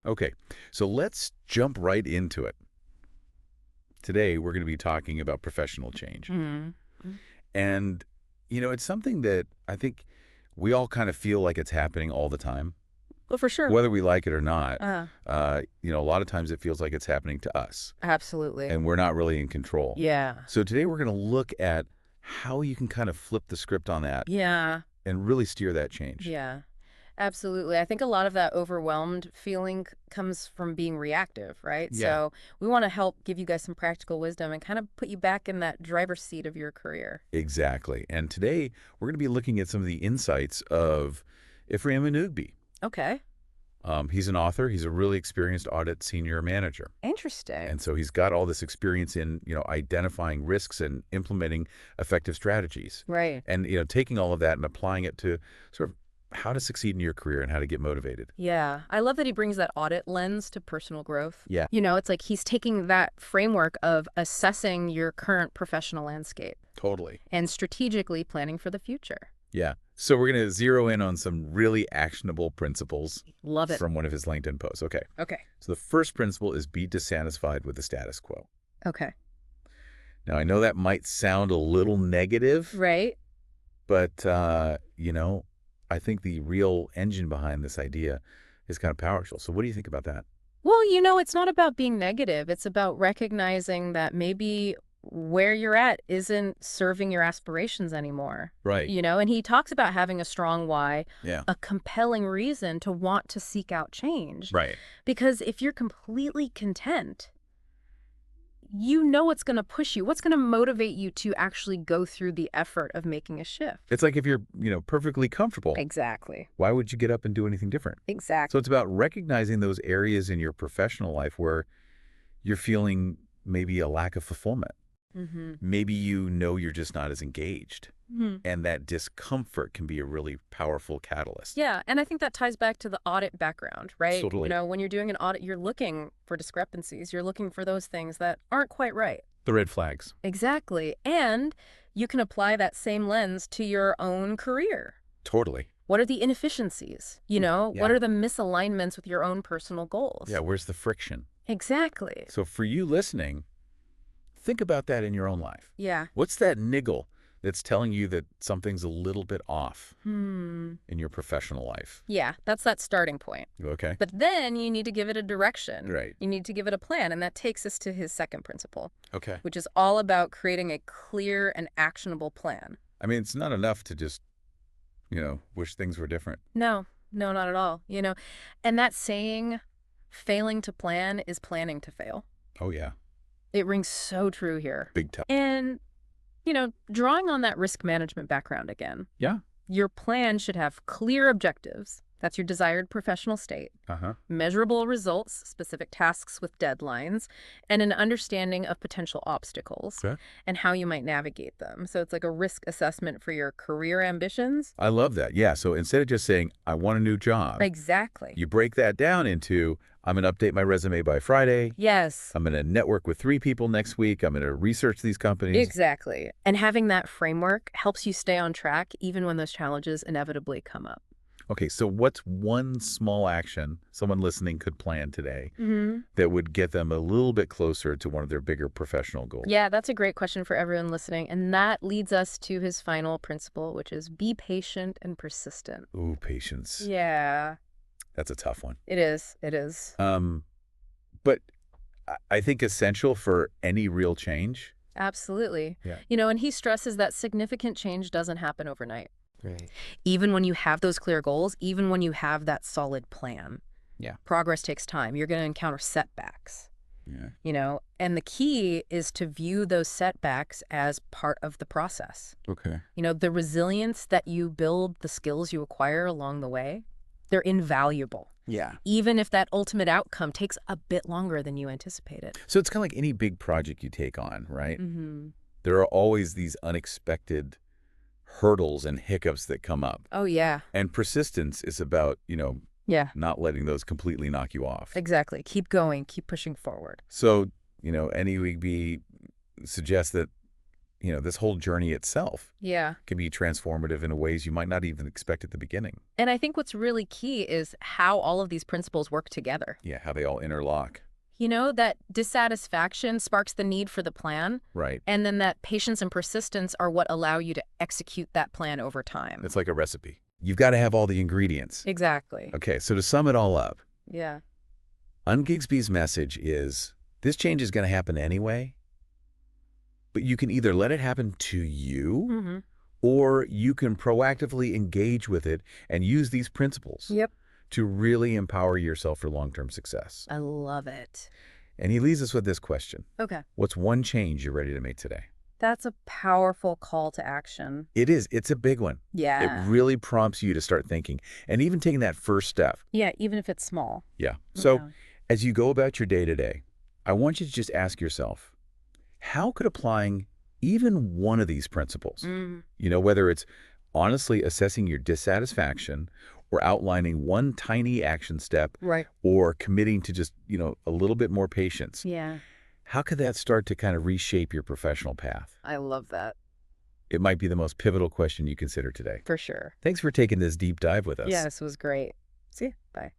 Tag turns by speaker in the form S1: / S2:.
S1: Okay, so let's jump right into it. Today, we're going to be talking about professional change.
S2: Mm.
S1: And, it's something that I think we all kind of feel like it's happening all the time,
S2: Well, for sure.
S1: whether we like it or not.
S2: Uh,
S1: A lot of times it feels like it's happening to us,
S2: Absolutely.
S1: and we're not really in control.
S2: Yeah.
S1: So today, we're going to look at how you can kind of flip the script on that
S2: Yeah.
S1: and really steer that change.
S2: Yeah. Absolutely. I think a lot of that overwhelmed feeling comes from being reactive, right?
S1: Yeah.
S2: So we want to help give you guys some practical wisdom and kind of put you back in that driver's seat of your career.
S1: Exactly. And today, we're going to be looking at some of the insights of Ephraim Inugbe.
S2: Okay.
S1: He's an author. He's a really experienced audit senior manager.
S2: Interesting.
S1: And so he's got all this experience in, identifying risks and implementing effective strategies.
S2: Right.
S1: And, taking all of that and applying it to sort of how to succeed in your career and how to get motivated.
S2: Yeah. I love that he brings that audit lens to personal growth.
S1: Yeah.
S2: It's like he's taking that framework of assessing your current professional landscape
S1: Totally.
S2: and strategically planning for the future.
S1: Yeah. So we're going to zero in on some really actionable principles
S2: Love it.
S1: from one of his LinkedIn posts. Okay.
S2: Okay.
S1: So the first principle is be dissatisfied with the status quo.
S2: Okay.
S1: Now, I know that might sound a little negative,
S2: Right.
S1: but, I think the real engine behind this idea is kind of powerful. So what do you think about that?
S2: Well, it's not about being negative. It's about recognizing that maybe where you're at isn't serving your aspirations anymore.
S1: Right.
S2: And he talks about having a strong why,
S1: Yeah.
S2: a compelling reason to want to seek out change.
S1: Right.
S2: Because if you're completely content, you know what's going to push you, what's going to motivate you to actually go through the effort of making a shift.
S1: It's like if you're, perfectly comfortable,
S2: Exactly.
S1: why would you get up and do anything different?
S2: Exactly.
S1: So it's about recognizing those areas in your professional life where you're feeling maybe a lack of fulfillment.
S2: Mm-hmm.
S1: Maybe you're just not as engaged.
S2: Mm-hmm.
S1: And that discomfort can be a really powerful catalyst.
S2: Yeah, and I think that ties back to the audit background, right?
S1: Totally.
S2: When you're doing an audit, you're looking for discrepancies. You're looking for those things that aren't quite right.
S1: The red flags.
S2: Exactly. And you can apply that same lens to your own career.
S1: Totally.
S2: What are the inefficiencies?
S1: Yeah.
S2: What are the misalignments with your own personal goals?
S1: Yeah, where's the friction?
S2: Exactly.
S1: So for you listening, think about that in your own life.
S2: Yeah.
S1: What's that niggle that's telling you that something's a little bit off in your professional life?
S2: Yeah, that's that starting point.
S1: Okay.
S2: But then you need to give it a direction.
S1: Right.
S2: You need to give it a plan. And that takes us to his second principle,
S1: Okay.
S2: which is all about creating a clear and actionable plan.
S1: I mean, it's not enough to just, wish things were different.
S2: No, not at all. And that saying, failing to plan is planning to fail.
S1: Oh, yeah.
S2: It rings so true here.
S1: Big time.
S2: And, drawing on that risk management background again,
S1: Yeah.
S2: your plan should have clear objectives. That's your desired professional state,
S1: Uh-huh.
S2: measurable results, specific tasks with deadlines, and an understanding of potential obstacles
S1: Okay.
S2: and how you might navigate them. So it's like a risk assessment for your career ambitions.
S1: I love that. Yeah. So instead of just saying, I want a new job,
S2: Exactly.
S1: you break that down into, I'm going to update my resume by Friday.
S2: Yes.
S1: I'm going to network with 3 people next week. I'm going to research these companies.
S2: Exactly. And having that framework helps you stay on track even when those challenges inevitably come up.
S1: Okay, so what's one small action someone listening could plan today
S2: Mm-hmm.
S1: that would get them a little bit closer to one of their bigger professional goals?
S2: Yeah, that's a great question for everyone listening. And that leads us to his final principle, which is be patient and persistent.
S1: Ooh, patience.
S2: Yeah,
S1: That's a tough one.
S2: it is. It is.
S1: But I think essential for any real change.
S2: Absolutely.
S1: Yeah.
S2: And he stresses that significant change doesn't happen overnight.
S1: Right.
S2: Even when you have those clear goals, even when you have that solid plan.
S1: Yeah.
S2: Progress takes time. You're going to encounter setbacks.
S1: Yeah.
S2: And the key is to view those setbacks as part of the process.
S1: Okay.
S2: The resilience that you build, the skills you acquire along the way, they're invaluable.
S1: Yeah.
S2: Even if that ultimate outcome takes a bit longer than you anticipated.
S1: So it's kind of like any big project you take on, right?
S2: Mm-hmm.
S1: There are always these unexpected hurdles and hiccups that come up.
S2: Oh, yeah.
S1: And persistence is about,
S2: Yeah,
S1: not letting those completely knock you off.
S2: exactly. Keep going. Keep pushing forward.
S1: So, NEWB suggests that this whole journey itself
S2: Yeah.
S1: can be transformative in ways you might not even expect at the beginning.
S2: And I think what's really key is how all of these principles work together.
S1: Yeah, how they all interlock.
S2: That dissatisfaction sparks the need for the plan,
S1: Right.
S2: and then that patience and persistence are what allow you to execute that plan over time.
S1: It's like a recipe. You've got to have all the ingredients.
S2: Exactly.
S1: Okay, so to sum it all up,
S2: Yeah.
S1: Ungigsby's message is this change is going to happen anyway, but you can either let it happen to you
S2: Mm-hmm.
S1: or you can proactively engage with it and use these principles
S2: Yep.
S1: to really empower yourself for long-term success.
S2: I love it.
S1: And he leaves us with this question.
S2: Okay.
S1: What's one change you're ready to make today?
S2: That's a powerful call to action.
S1: It is. It's a big one. It
S2: Yeah.
S1: really prompts you to start thinking and even taking that first step.
S2: Yeah, even if it's small.
S1: Yeah. So
S2: Yeah.
S1: as you go about your day-to-day, I want you to just ask yourself, how could applying even one of these principles,
S2: Mm.
S1: whether it's honestly assessing your dissatisfaction or outlining one tiny action step
S2: Right.
S1: or committing to just, a little bit more patience,
S2: Yeah.
S1: how could that start to kind of reshape your professional path?
S2: I love that.
S1: It might be the most pivotal question you consider today.
S2: For sure.
S1: Thanks for taking this deep dive with us.
S2: Yeah, this was great. See ya. Bye.